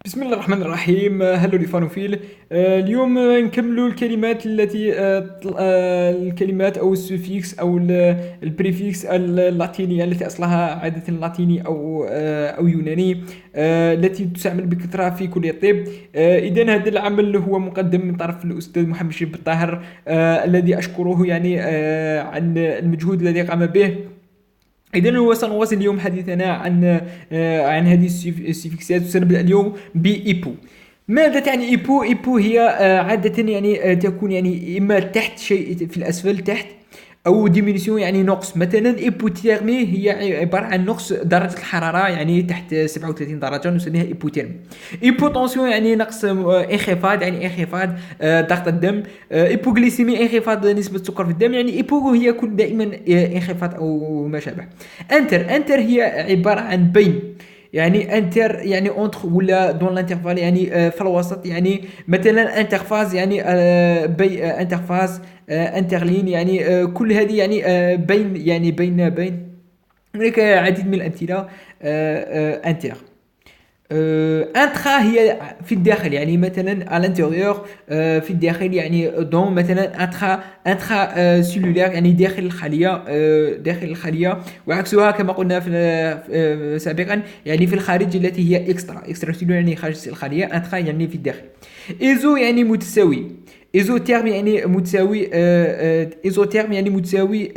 بسم الله الرحمن الرحيم. هلو لفانوفيل. اليوم نكملوا الكلمات التي الكلمات أو السوفيكس أو البريفيكس اللاتينية التي أصلها عادة لاتيني أو يوناني، التي تستعمل بكثرة في كلية الطب. إذن هذا العمل هو مقدم من طرف الأستاذ محمد شريف بالطاهر، الذي أشكره يعني عن المجهود الذي قام به. إذن هو سنواصل اليوم حديثنا عن هذه السيفكسات، وسنبدأ اليوم بإيبو. ماذا تعني إيبو؟ إيبو هي عادة يعني تكون يعني إما تحت شيء في الأسفل تحت، أو ديمينيسيون يعني نقص. مثلا إيبوثيرمي هي عبارة عن نقص درجة الحرارة، يعني تحت 37 درجة نسميها إيبوثيرمي. إيبوتنسيون يعني نقص، انخفاض يعني انخفاض ضغط الدم. إيبوغليسيمي انخفاض نسبة السكر في الدم. يعني إيبو هي كل دائما انخفاض أو ما شابه. أنتر هي عبارة عن بين، يعني انتر يعني اونتر ولا دون لانترفال، يعني في الوسط. يعني مثلا انترفاز يعني بي انترفاز انترلين، يعني كل هذه يعني بين، يعني بين. هناك عديد من الامثله. انتر انترا هي في الداخل، يعني مثلا الانتيريور في الداخل، يعني دون مثلا انترا سيلولار يعني داخل الخليه، داخل الخليه. وعكسها كما قلنا في سابقا، يعني في الخارج التي هي اكسترا سيلولار يعني خارج الخليه. انترا يعني في الداخل. ايزو يعني متساوي. ايزوتيرم يعني متساوي، ايزوتيرم يعني متساوي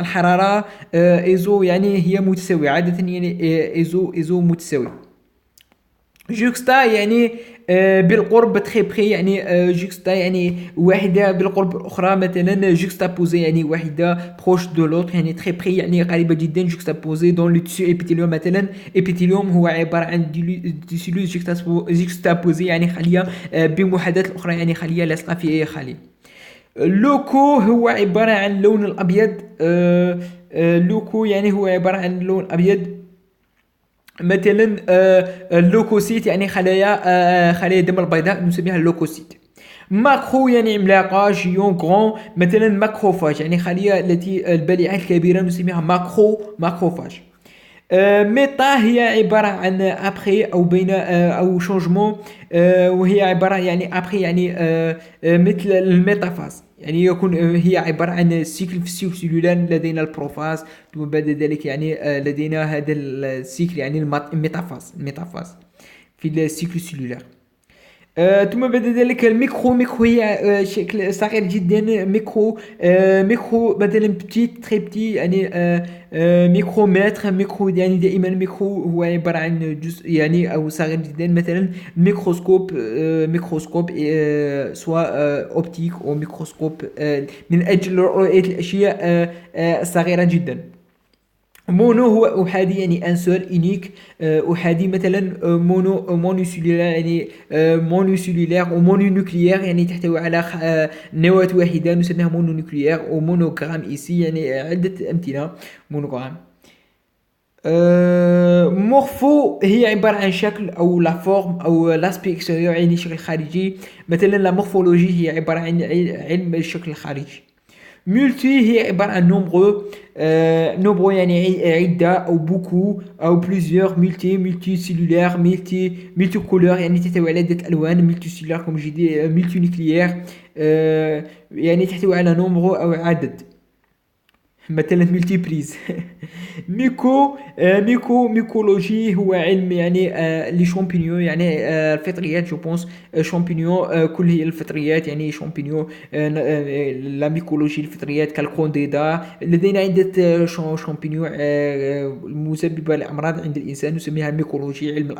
الحراره. ايزو يعني هي متساويه عاده، يعني ايزو متساوي. جوكستا يعني بالقرب، تخي بخي يعني جوكستا يعني واحدة بالقرب الأخرى. مثلا جوكستا بوزي يعني واحدة بروش دو لوتر، يعني تخي بخي يعني قريبة جدا. جوكستا بوزي دون لو تيسو ابيثيليوم. مثلا ابيثيليوم هو عبارة عن دي سيلوز جوكستا بوزي يعني خلية بمحاذاة الأخرى، يعني خلية لاصقة في خلية. لوكو هو عبارة عن اللون الأبيض. لوكو يعني هو عبارة عن اللون الأبيض. مثلا اللوكوسيت يعني خلايا الدم البيضاء نسميها اللوكوسيت. ماكرو يعني عملاقة، جيون غران. مثلا ماكروفاج يعني خلية التي البليعة الكبيرة نسميها ماكروفاج. ميتا هي عبارة عن ابخي او بين او شونجمون. وهي عبارة يعني ابخي يعني مثل الميتافاز، يعني يكون هي عبارة عن سيكل في السيكل سيلولار. لدينا البروفاز، ثم بعد ذلك يعني لدينا هذا السيكل يعني الميتافاز في السيكل سيلولار. ثم بعد ذلك الميكرو هي شكل صغير جدا. ميكرو مثلا بتيت تري بتي، يعني ميكرومتر. ميكرو يعني دائما ميكرو هو عبارة عن جزء يعني أو صغير جدا. مثلا ميكروسكوب، ميكروسكوب سواء أوبتيك أو ميكروسكوب من أجل رؤية الأشياء صغيرة جدا. مونو هو احادي، يعني ان سول اونيك. احادي مثلا مونو سيلولار، يعني مونو سيلولار ومونو نوكليير، يعني تحتوي على نواة واحده نسميها مونو نوكليير. ومونوغرام ايسي يعني عده امثله. مونوغرام. مورفو هي عبارة عن شكل أو لا فورم أو لاسبي اكستيريور، يعني شكل خارجي. مثلا لا مورفولوجي هي عبارة عن علم الشكل الخارجي. مولتي هي عبارة عن نومبرو. نومبرو يعني عدة أو بوكو أو بليزيور. مولتي سيلولار، مولتي كولور يعني تحتوي على عدة ألوان. مولتي سيلولار كما جدي. مولتي نيكليير يعني تحتوي على نومبرو أو عدد. مثلا ملتيبريز. ميكولوجي هو علم يعني لي شامبينيون، يعني الفطريات جو بونس. شامبينيون كل هي الفطريات، يعني شامبينيون. لا ميكولوجي الفطريات كالكونديدا. لدينا عدة شامبينيون مسببة لأمراض عند الإنسان نسميها ميكولوجي، علم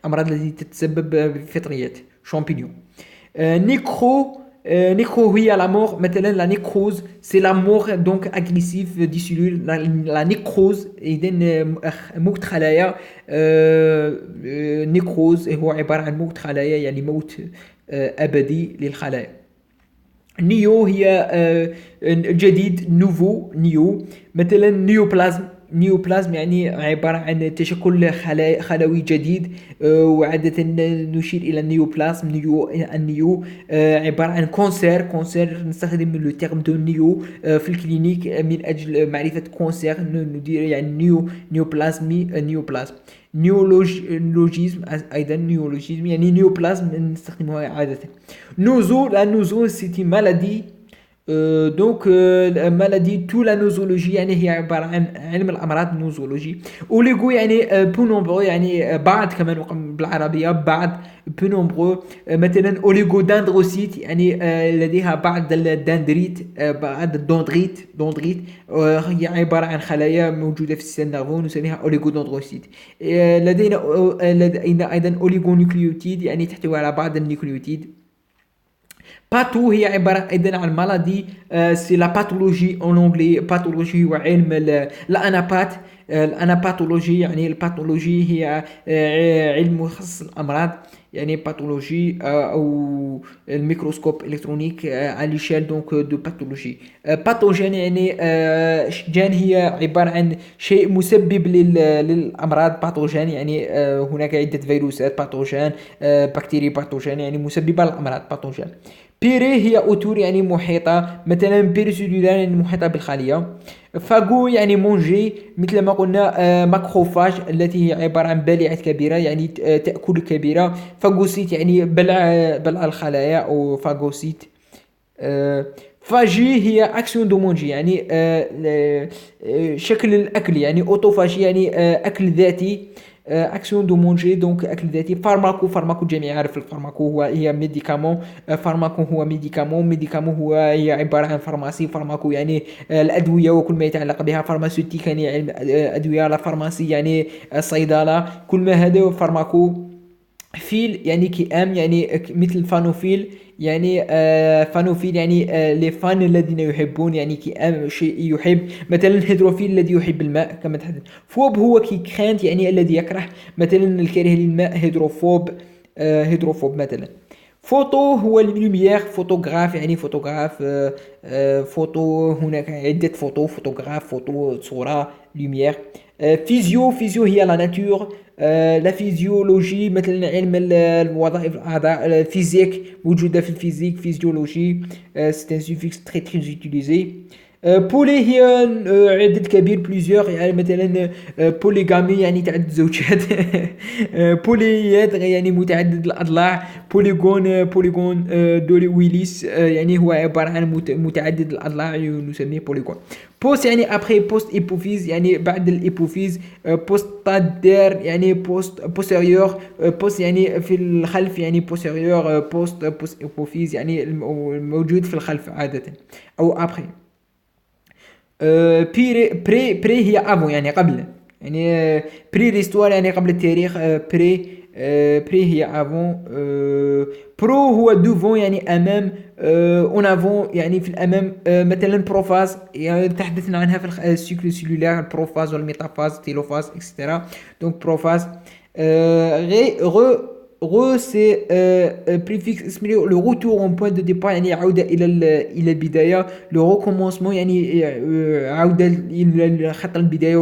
الأمراض التي تتسبب بالفطريات شامبينيون. نيكرو. نيكرو هي لا مور. مثلا لا نيكروز سي لا مور دونك اغريسيف دي سيلول. لا نيكروز اذا موت خلايا. نيكروز هو عبارة عن موت خلايا، يعني موت ابدي للخلايا. نيو هي جديد، نوفو نيو. مثلا نيوبلازم. نيوبلازم يعني عبارة عن تشكل خلوي جديد. وعادة نشير إلى النيوبلازم. النيو عبارة عن كونسير نستخدم لو تيرم دو نيو في الكلينيك من أجل معرفة كونسير ندير يعني نيوبلازمي. نيوبلازم. نيولوجيزم، أيضا نيولوجيزم يعني نيوبلازم نستخدمها عادة. لا نوزو سيتي مالادي. دونك مالادي تو لا نوزولوجي يعني هي عبارة عن علم الأمراض النوزولوجي. أوليغو يعني بو نومبرو يعني بعض، كما نقول بالعربية بعض، بو نومبرو. مثلا أوليغو داندروسيت يعني لديها بعض الدندريت، بعض الدندريت هي عبارة عن خلايا موجودة في السيستم نيرفو نسميها أوليغو داندروسيت. لدينا أيضا أوليغو نيوكليوتيد يعني تحتوي على بعض النيوكليوتيد. باتو هي عبارة أيضا عن مالادي، سي لا باثولوجي اون انجلي. باثولوجي هو علم الأنابات. الأناباثولوجي يعني الباثولوجي هي علم مخصص الأمراض يعني باثولوجي، أو الميكروسكوب إلكترونيك على ليشيل دونك دو باثولوجي. باثوجين يعني جان هي عبارة عن شيء مسبب للأمراض. باثوجين يعني هناك عدة فيروسات باثوجين، بكتيريا باثوجين يعني مسببة للأمراض باثوجين. بيري هي أطور يعني محيطة، مثلا بيريسيلولار يعني محيطة بالخلية. فاغو يعني مونجي، مثل ما قلنا ماكروفاج التي هي عبارة عن بلعة كبيرة يعني تأكل كبيرة. فاغوسيت يعني بلع الخلايا أو فاغوسيت. فاجي هي اكسيون دو مونجي يعني شكل الاكل يعني اوتوفاجي يعني اكل ذاتي. اكسيون دو مونجي دونك اكل ذاتي. فارماكو الجميع يعرف الفارماكو هي ميديكامون. فارماكو هو ميديكامون هي عبارة عن فارماسي. فارماكو يعني الادوية وكل ما يتعلق بها. فارماسيوتيك يعني علم ادوية. لا فارماسي يعني الصيدلة، كل ما هذا فارماكو. فيل يعني كئام يعني مثل فانوفيل يعني فانوفيل يعني لي فان الذين يحبون يعني كئام شيء يحب، مثلا الهيدروفيل الذي يحب الماء كما تحدث. فوب هو كي كرانت يعني الذي يكره، مثلا الكاره للماء هيدروفوب. هيدروفوب مثلا. فوتو هو اللوميير. فوتوغراف يعني فوتوغراف. فوتو هناك عدة فوتوغراف، فوتو صورة لوميير. فيزيو هي لا ناتور. لا فيزيولوجي مثلا علم الوظائف الأعضاء. الفيزيك موجودة في الفيزيك فيزيولوجي. c'est un suffixe très utilisé. بولي هي عدد كبير بليزيور يعني مثلا بوليغامي يعني تعدد زوجات. بولييدر يعني متعدد الأضلاع. بوليغون دولي ويليس يعني هو عبارة عن متعدد الأضلاع نسميه بوليغون. بوست يعني ابخي بوست ايبوفيز يعني بعد الايبوفيز. بوست تادير يعني بوستيريور. بوست يعني في الخلف يعني بوستيريور. بوست ايبوفيز يعني الموجود في الخلف عادة او ابخي. بري هي افون يعني قبل يعني بري ليستوار يعني قبل التاريخ. بري هي افون. برو هو دوفون يعني امام. اون افون يعني في الامام. مثلا بروفاز يعني تحدثنا عنها في السيكل سيلولار. بروفاز والميتافاز تيلوفاز اكسترا. دونك بروفاز. غي غو سي بريفيكس اسمه لو روتور اون بوين دو ديبار يعني عودة الى البداية. لو ريكومونسمون يعني عودة الى خط البداية،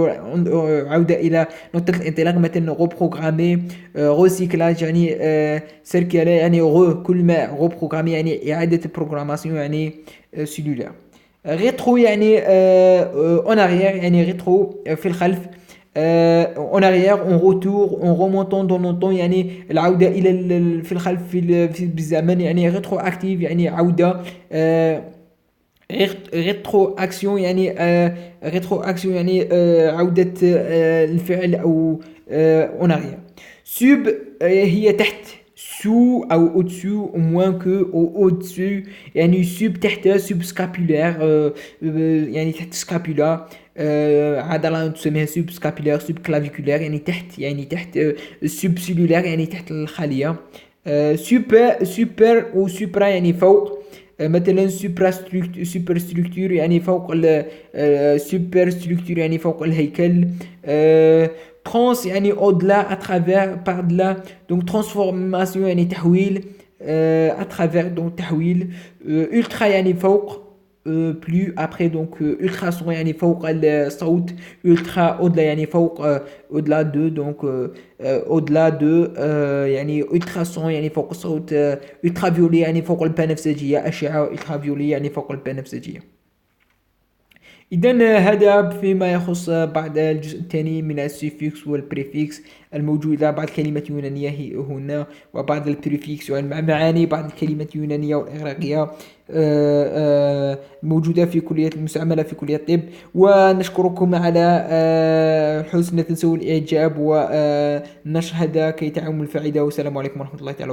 عودة الى نقطة الانطلاق. مثلا غو بروغرامي. ريسيكلاج يعني سيركيلا يعني كل ما بروغرامي يعني إعادة البروغراماسيون يعني سيلولار. ريترو يعني اون اريير يعني ريترو في الخلف. اون اريير اون روتور اون رومونتون دون لونتون يعني العودة الى في الخلف بالزمن يعني ريترو اكتيف يعني عودة. ريترو اكسيون يعني ريترو اكسيون يعني عودة الفعل او اون اريير. سوب هي تحت. سو او او دسو او موان كو او او دسو يعني سوب تحت. سوب سكابولار يعني تحت سكابولا. عضلة تسميها سوب سكابولار. سوب كلافيكولار يعني تحت سوب سيلولار يعني تحت الخلية. سوبر و سوبرا يعني فوق. مثلا سوبر ستركتور يعني فوق سوبر ستركتور يعني فوق الهيكل. ترانس يعني au-delà à travers par delà donc transformation يعني تحويل. à travers donc تحويل. ultra يعني فوق. plus après donc ultrason يعني فوق الصوت. ultra au-delà يعني فوق au-delà de donc au-delà de يعني ultrason يعني فوق الصوت. ultraviolet يعني فوق البنفسجية. أشعة ultraviolet يعني فوق البنفسجية. إذا هذا فيما يخص بعض الجزء الثاني من السيفيكس والبريفيكس الموجودة. بعض الكلمات اليونانية هنا، وبعض البريفيكس والمعاني بعض الكلمات اليونانية والإغريقية موجودة في كلية المستعملة في كلية الطب. ونشكركم على حسن تسوي الإعجاب ونشر هذا كي تعم الفائدة. والسلام عليكم ورحمة الله تعالى.